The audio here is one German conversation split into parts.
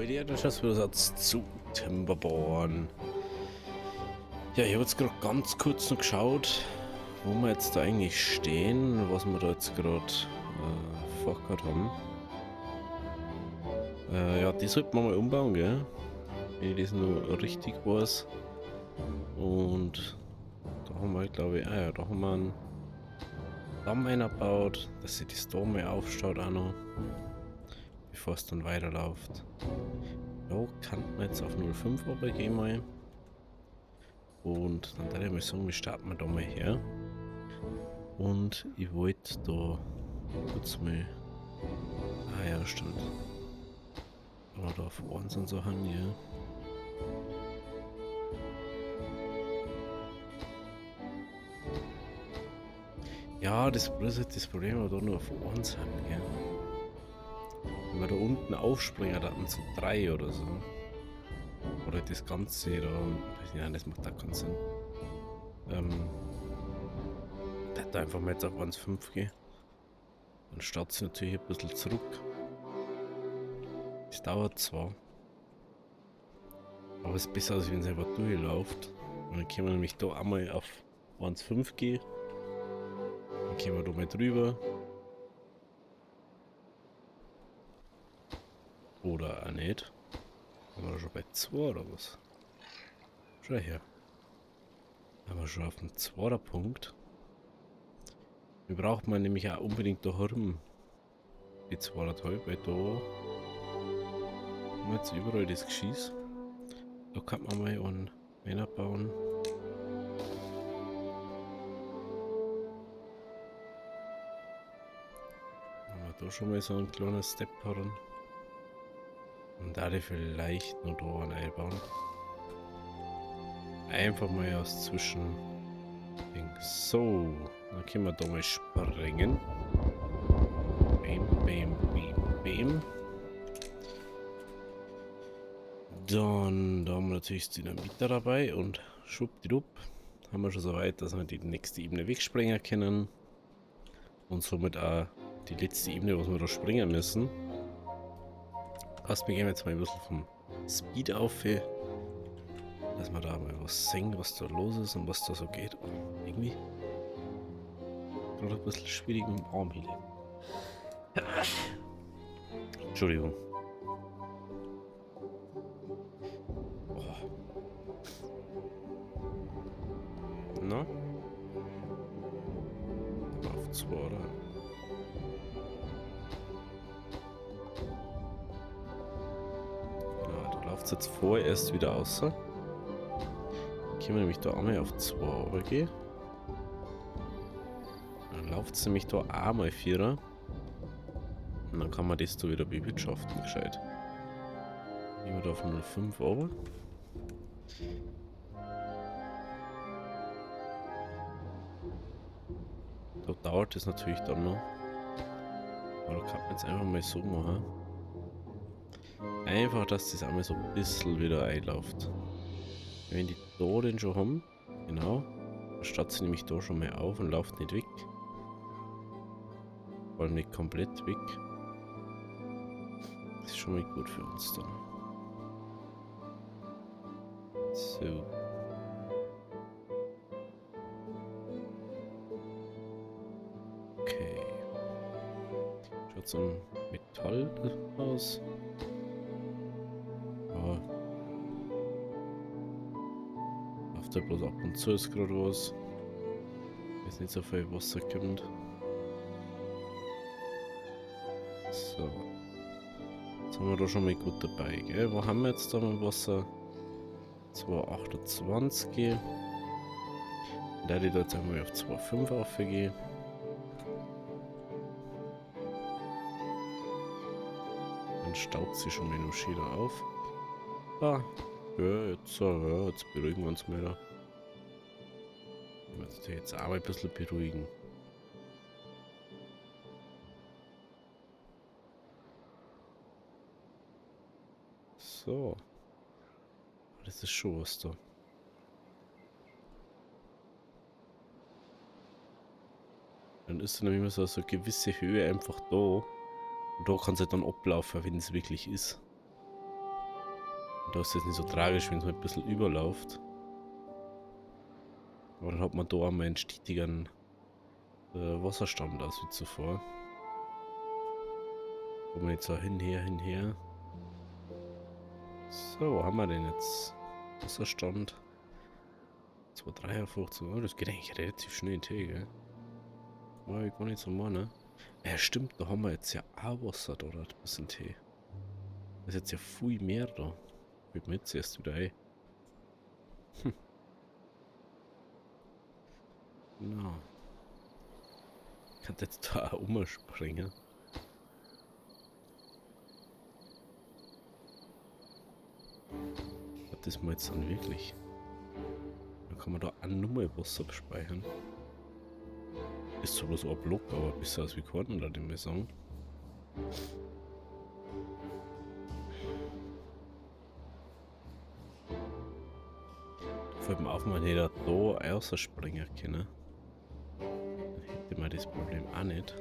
Leute, das ist wieder Satz zu Timberborn. Ja, ich habe jetzt gerade ganz kurz noch geschaut, wo wir jetzt da eigentlich stehen, was wir da jetzt gerade vorgehabt haben. Ja, die sollten wir mal umbauen, gell? Wenn ich das nur richtig weiß. Und da haben wir, glaube ich, ja, da haben wir einen Damm eingebaut, dass sich das da mal aufstaut auch noch, bevor es dann weiterläuft. Da kann man jetzt auf 0,5 runtergehen mal. Und dann würde ich mal sagen, wir starten wir da mal her. Und ich wollte da kurz mal. Ah ja, stimmt. Aber da auf Ohren sind Sachen hier. Ja, das ist halt das Problem, aber da nur auf Ohren sind, gell? Wenn wir da unten aufspringen, dann zu 3 oder so. Oder das Ganze da. Weiß nicht, nein, das macht da keinen Sinn. Da einfach mal jetzt auf 1,5 gehen. Dann startet sie natürlich ein bisschen zurück. Das dauert zwar. Aber es ist besser, als wenn es einfach durchläuft. Und dann können wir nämlich da einmal auf 1,5 gehen. Dann können wir da mal drüber. Oder auch nicht. Sind wir da schon bei 2 oder was? Schau her. Haben wir schon auf dem 2er Punkt. Wir brauchen man nämlich auch unbedingt da herum die 2,5, weil da haben wir jetzt überall das Geschieß. Da kann man mal einen Männer bauen. Haben wir da schon mal so einen kleinen Step heran. Und da die vielleicht noch da einen einbauen. Einfach mal aus zwischen. So, dann können wir da mal springen. Bam, bam, bam, bam. Dann da haben wir natürlich das Dynamit dabei und schwuppdiwupp haben wir schon so weit, dass wir die nächste Ebene wegspringen können. Und somit auch die letzte Ebene, was wir da springen müssen. Passt, wir gehen jetzt mal ein bisschen vom Speed auf, dass wir da mal was sehen, was da los ist und was da so geht. Und irgendwie gerade ein bisschen schwierig mit dem Arm hier. Entschuldigung. Oh. Na? Auf 2, oder? Genau, da läuft es jetzt vorerst wieder aus. Können wir nämlich da einmal auf 2 runtergehen. Dann läuft es nämlich da einmal 4er. Und dann kann man das da wieder bewirtschaften, gescheit. Gehen wir da auf 0,5 runter. Da dauert es natürlich dann noch. Aber da kann man jetzt einfach mal so machen. Einfach, dass das einmal so ein bisschen wieder einläuft. Wenn die da den schon haben, genau, dann startet sie nämlich da schon mal auf und läuft nicht weg. Vor allem nicht komplett weg. Das ist schon mal gut für uns dann. So. Okay. Schaut so ein Metall aus. Ja. Auf der bloß ab und zu ist gerade was. Ist nicht so viel Wasser kommt. So. Jetzt haben wir da schon mal gut dabei, gell? Wo haben wir jetzt da mit Wasser? 2,28. Da die jetzt einmal auf 2,5 aufgehen. Dann staut sie schon mal noch schön auf. Ah, ja, jetzt beruhigen wir uns mal da. Ich muss jetzt auch mal ein bisschen beruhigen. So. Das ist schon was da. Dann ist dann immer so eine gewisse Höhe einfach da. Und da kann es halt dann ablaufen, wenn es wirklich ist. Da ist das nicht so tragisch, wenn es mal ein bisschen überläuft. Aber dann hat man da einmal einen stetigeren Wasserstand aus wie zuvor. Wo wir jetzt so hinher. So, wo haben wir denn jetzt? Wasserstand 253. Oh, das geht eigentlich relativ schnell in Tee, gell? War ich gar nicht so meinen. Ja, stimmt, da haben wir jetzt ja auch Wasser da, ein bisschen Tee. Das ist jetzt ja viel mehr da. Fällt mir jetzt erst wieder ein. Genau. Ich kann jetzt da auch umspringen. Das mal jetzt dann wirklich. Dann kann man da auch nochmal Wasser abspeichern. Ist zwar bloß ein Block, aber besser als wie Korn, oder dem wir sagen. Fällt mir auf, man hätte da rausspringen können. Dann hätte man das Problem auch nicht.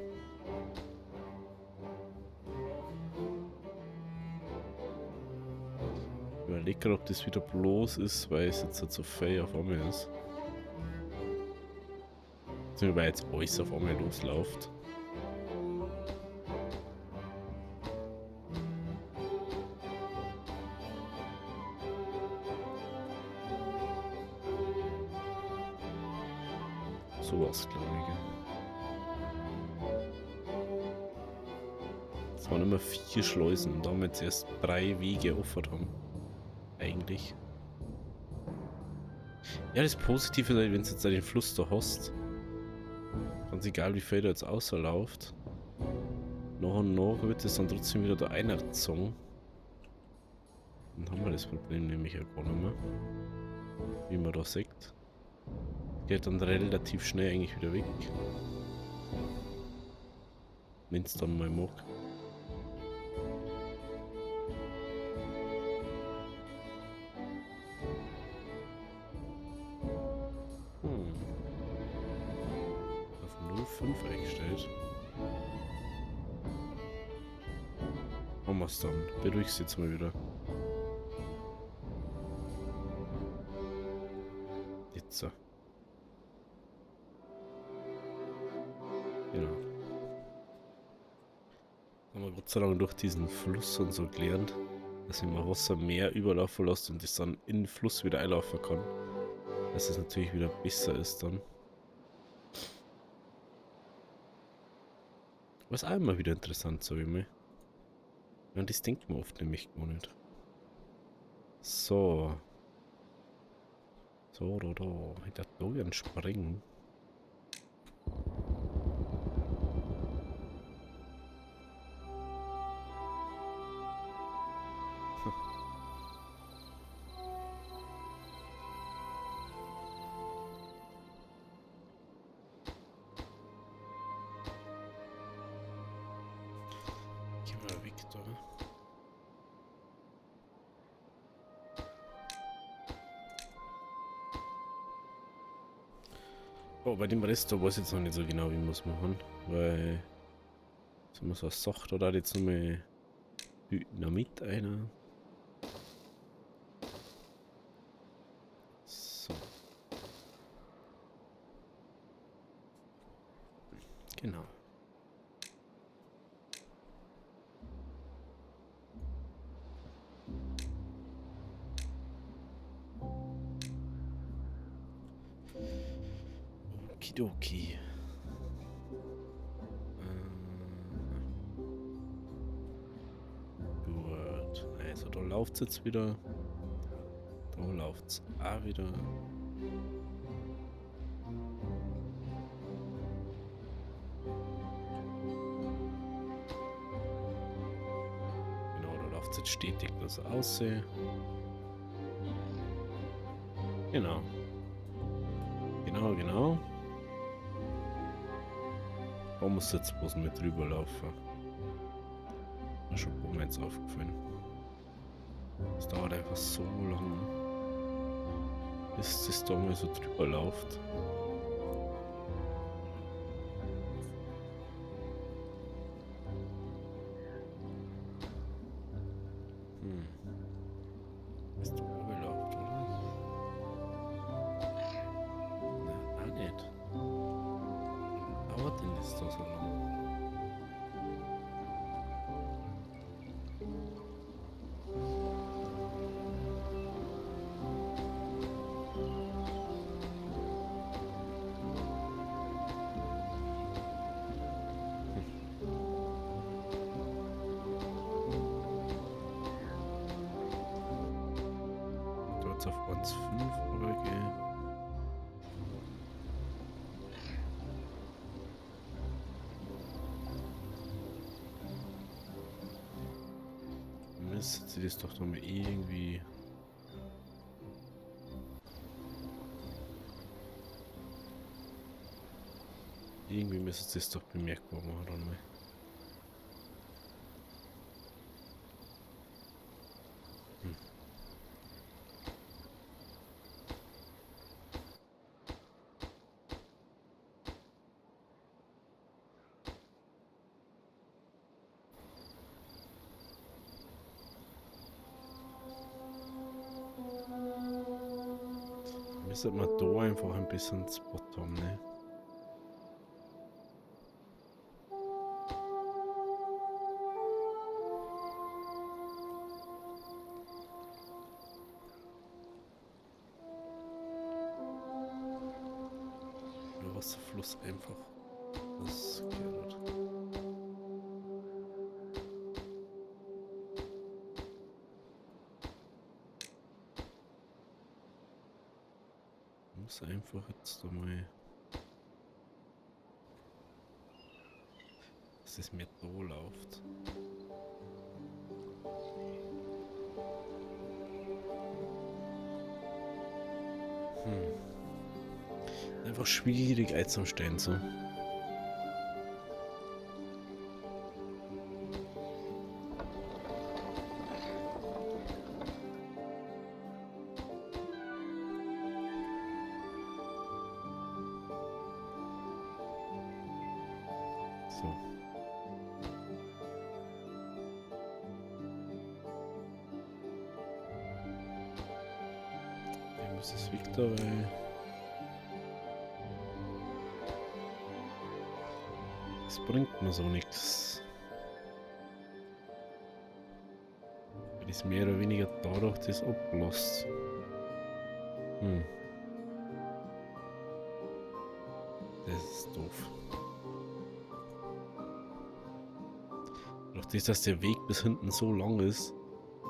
Ich überlege gerade, ob das wieder bloß ist, weil es jetzt so viel auf einmal ist. Weil jetzt alles auf einmal losläuft. Sowas, glaube ich. Es waren immer 4 Schleusen, da haben wir jetzt erst 3 Wege offen haben. Eigentlich. Ja, das Positive ist, wenn du jetzt den Fluss da hast, ganz egal wie viel da jetzt außerläuft, nach und nach wird es dann trotzdem wieder da eingezogen. Dann haben wir das Problem nämlich ja gar nicht mehr. Wie man da sieht. Geht dann relativ schnell eigentlich wieder weg. Wenn es dann mal mag. Auf 0,5 eingestellt. Haben wir es dann. Beruhig's jetzt mal wieder. Jetzt so. Genau. Haben wir Gott sei Dank durch diesen Fluss und so gelernt, dass wenn man Wasser mehr überlaufen lässt und das dann in den Fluss wieder einlaufen kann, dass es natürlich wieder besser ist dann. Was auch immer wieder interessant, so wie mir. Ja, das denkt man oft nämlich gar nicht. So. So, da. Ich dachte, da werden springen. Geh mal weg da. Oh, bei dem Rest da weiß ich jetzt noch nicht so genau, wie wir es machen. Weil. Sind wir so eine Sache, da jetzt nochmal Dynamit einer. So. Genau. Okidoki. Gut. Also da läuft es jetzt wieder. Da läuft es auch wieder. Genau, da läuft es jetzt stetig das aussehen. Genau. Genau. Da muss jetzt bloß mit drüber laufen. Das ist schon mir jetzt aufgefallen. Es dauert einfach so lange, bis das da mal so drüber läuft. jetzt auf 1,5 rübergehe. Müsste sie das doch noch mal irgendwie. Irgendwie müsste sie es doch bemerkbar machen, oder nicht? Müsste man da einfach ein bisschen Spot haben, ne? Der Wasserfluss einfach. Das geht. Muss einfach jetzt einmal. Dass es mir da läuft. Einfach schwierig einzustellen so. So. Ich muss es Victor, weil es bringt mir so nichts. Weil es mehr oder weniger dadurch das ablässt. Das ist doof. Durch das, dass der Weg bis hinten so lang ist,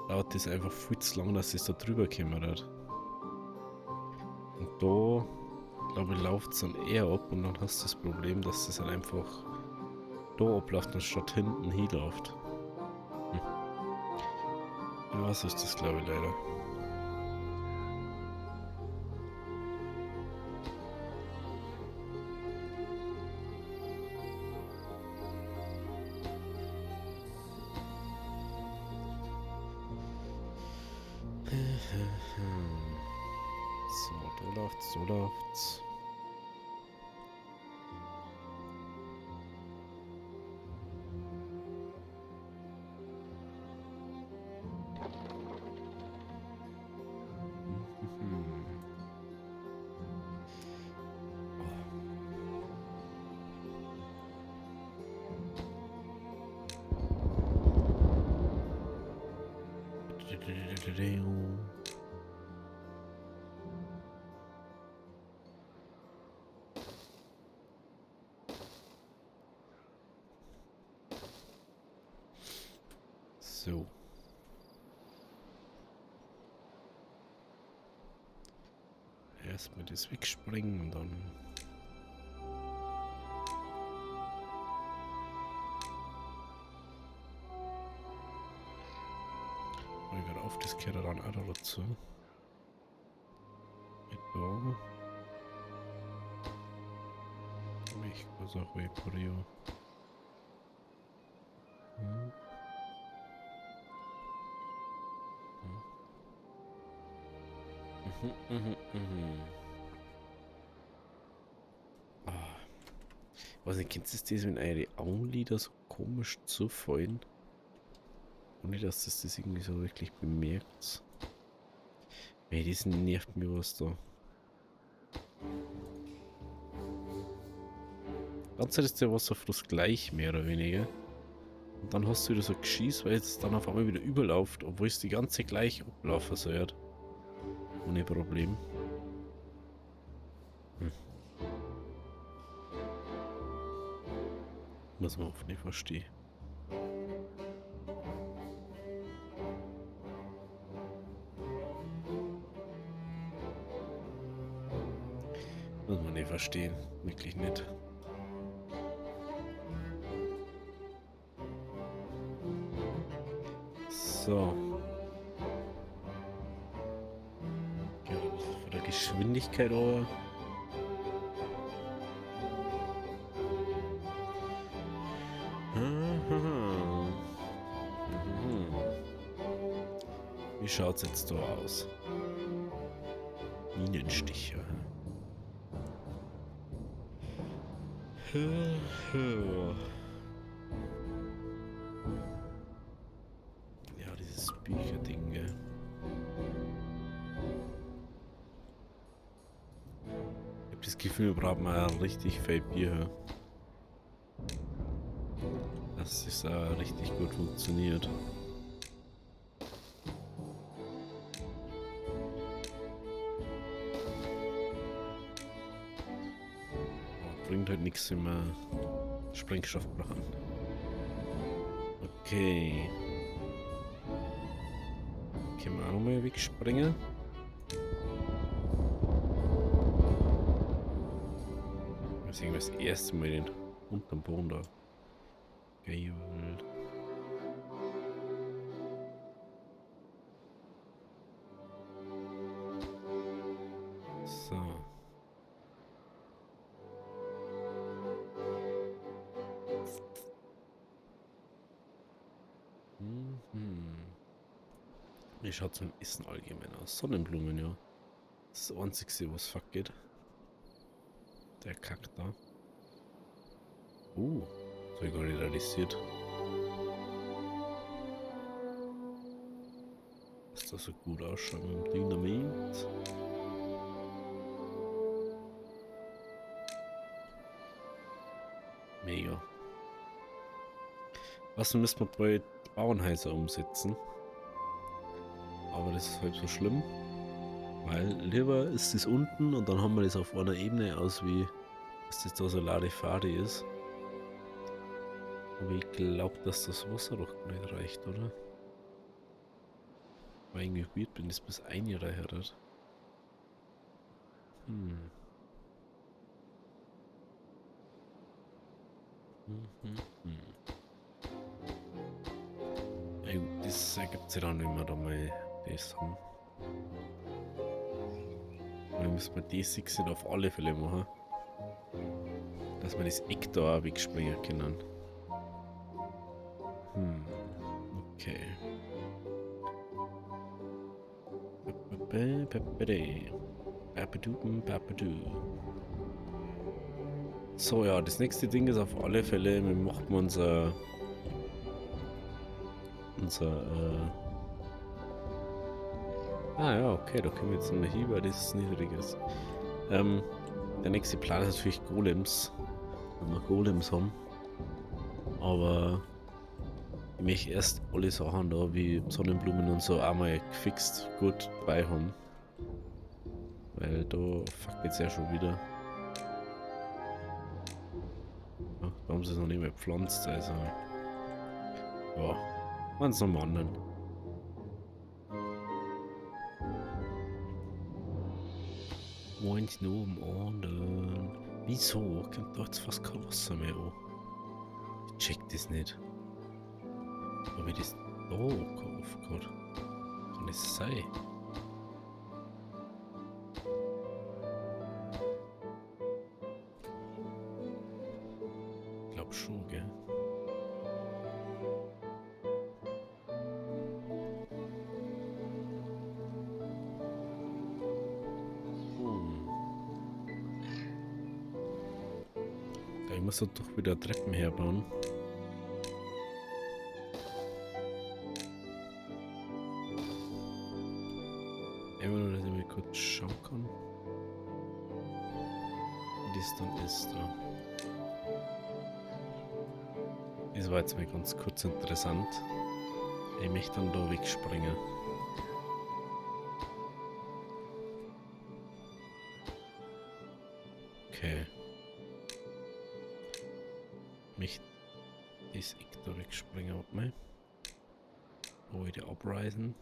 dauert das einfach viel zu lang, dass es da drüber kommen wird. Und da, glaube ich, läuft es dann eher ab und dann hast du das Problem, dass es dann einfach da abläuft, anstatt hinten hinläuft. Ja, so ist das, glaube ich, leider. So, da läuft's, so läuft's. So. Erstmal das wegspringen, dann. Ich werde auf das gehört dann auch da dazu. Mit da. Ich muss auch bei Porio. Was ich kennst du das, wenn eure Augenlider so komisch zufallen? Ohne dass das irgendwie so wirklich bemerkt. Ey, das nervt mir was da. Ganze Zeit ist der Wasserfluss gleich, mehr oder weniger. Und dann hast du wieder so Geschieß, weil es dann auf einmal wieder überläuft, obwohl es die ganze gleich ablaufen soll. Ohne Problem. Muss man oft nicht verstehen. Muss man nicht verstehen. Wirklich nicht. So. Ja, von der Geschwindigkeit aber. Wie schaut's jetzt so aus? Minenstiche. Ja, dieses Bücherding, gell. Ich hab das Gefühl, wir brauchen mal richtig viel Bier. Dass es richtig gut funktioniert. Bringt halt nichts, wenn wir Sprengstoff brauchen. Okay. Können wir auch mal wegspringen? Ich sehe das erste Mal den unterm Boden da. Geil. So. Wie schaut es beim Essen allgemein aus? Sonnenblumen, ja. Das ist das Einzige, was fuck geht. Der Kack da. Das habe ich gar nicht realisiert. Dass das so gut ausschaut mit dem Dynamit. Mega. Was müssen wir bei Bauernhäuser umsetzen? Aber das ist halt so schlimm. Weil lieber ist das unten und dann haben wir das auf einer Ebene aus, wie dass das da so Larifari ist. Aber ich glaube, dass das Wasser doch nicht reicht, oder? Weil irgendwie weird, wenn das bis ein Jahr daher hat. Ja, das ergibt sich dann, wenn wir da mal das haben. Dann müssen wir die 6 auf alle Fälle machen. Dass wir das Eck da auch wegspringen können. Okay. So, ja, das nächste Ding ist auf alle Fälle, wir machen unser ja, okay, da können wir jetzt nochmal hin, weil das niedrig ist. Der nächste Plan ist natürlich Golems, wenn wir Golems haben. Aber ich möchte erst alle Sachen da, wie Sonnenblumen und so, einmal gefixt gut dabei haben. Weil da fuck jetzt ja schon wieder. Ja, da haben sie es noch nicht mehr gepflanzt, also. Ja, waren es noch mal anderen. Meins nur am anderen. Wieso? Kommt da jetzt fast kein Wasser mehr an? Ich check das nicht. Aber wie das da gekauft hat. Kann das sein? Ich glaub schon, gell? Ich muss da doch wieder Treppen herbauen. Einfach nur, dass ich mal kurz schauen kann, wie das dann ist da. Das war jetzt mal ganz kurz interessant. Ich möchte dann da wegspringen. Okay. Ich möchte das Eck da wegspringen. Warte mal. Wo wieder abreisen.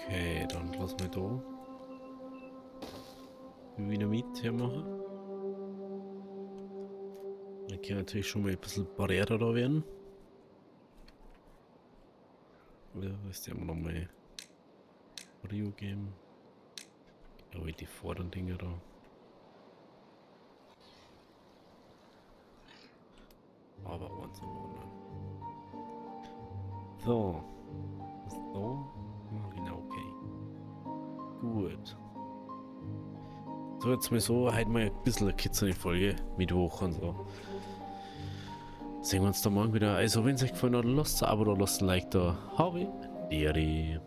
Okay, dann lassen wir da Dynamit hermachen. Dann kann natürlich schon mal ein bisschen Barriere da werden. Oder ist ja immer noch mal Rio geben. Aber die vorderen Dinger da. Aber eins am anderen. So. Was ist da? Ah, genau, okay. Gut. So, jetzt mal so, halt mal ein bisschen eine kitzlige Folge, Mittwoch und so. Sehen wir uns dann morgen wieder. Also, wenn es euch gefallen hat, lasst ein Abo da, lasst ein Like da. Habe, Deri.